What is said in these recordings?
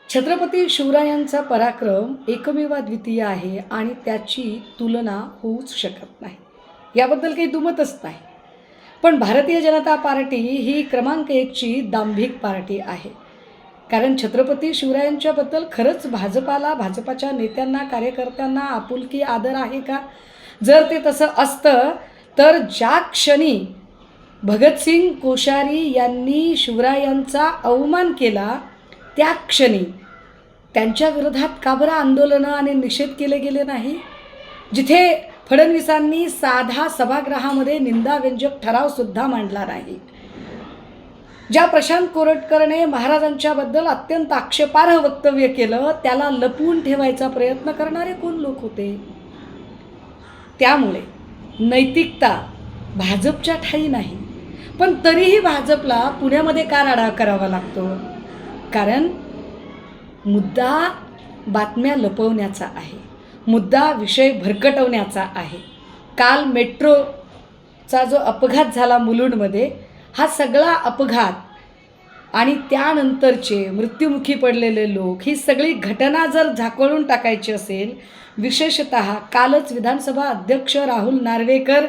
छत्रपती शिवरायांचा पराक्रम एकमेवाद्वितीय आहे आणि त्याची तुलना होऊच शकत नाही. याबद्दल काही दुमतच नाही. पण भारतीय जनता पार्टी ही क्रमांक 1ची दांभिक पार्टी आहे. कारण छत्रपती शिवरायांच्याबद्दल खरंच भाजपाच्या नेत्यांना, कार्यकर्त्यांना आपुलकी, आदर आहे का? जर ते तसं असतं तर ज्या क्षणी भगतसिंग कोश्यारी यांनी शिवरायांचा अवमान केला त्या क्षणी त्यांच्या विरोधात का बरं आंदोलनं आणि निषेध केले गेले नाही? जिथे फडणवीसांनी साधा सभागृहामध्ये निंदाव्यंजक ठरावसुद्धा मांडला नाही. ज्या प्रशांत कोरटकरने महाराजांच्याबद्दल अत्यंत आक्षेपार्ह वक्तव्य केलं त्याला लपवून ठेवायचा प्रयत्न करणारे कोण लोक होते? त्यामुळे नैतिकता भाजपच्या ठाई नाही. पण तरीही भाजपला पुण्यामध्ये का राडा करावा लागतो? कारण मुद्दा बातम्या लपवण्याचा आहे, मुद्दा विषय भरकटवण्याचा आहे. काल मेट्रोचा जो अपघात झाला मुलुंडमध्ये, हा सगळा अपघात आणि त्यानंतरचे मृत्युमुखी पडलेले लोक, ही सगळी घटना जर झाकळून टाकायची असेल, विशेषतः कालच विधानसभा अध्यक्ष राहुल नार्वेकर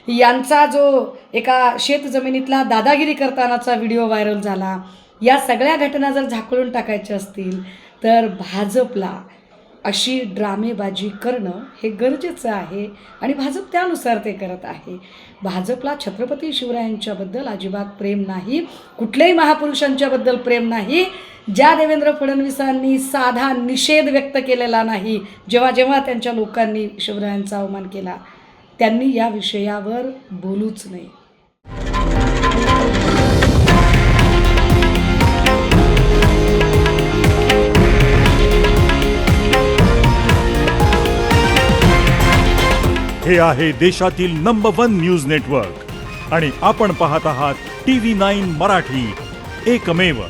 यांचा जो एका शेतजमिनीतला दादागिरी करतानाचा व्हिडिओ व्हायरल झाला, या सगळ्या घटना जर झाकळून टाकायच्या असतील तर भाजपला अशी ड्रामेबाजी करणं हे गरजेचं आहे आणि भाजप त्यानुसार ते करत आहे. भाजपला छत्रपती शिवरायांच्याबद्दल अजिबात प्रेम नाही, कुठल्याही महापुरुषांच्याबद्दल प्रेम नाही. ज्या देवेंद्र फडणवीसांनी साधा निषेध व्यक्त केलेला नाही जेव्हा जेव्हा त्यांच्या लोकांनी शिवरायांचा अवमान केला, त्यांनी या विषयावर बोलूच नये. हे आहे देशातील नंबर 1 न्यूज नेटवर्क आणि आपण पाहत आहात TV9 मराठी, एकमेव.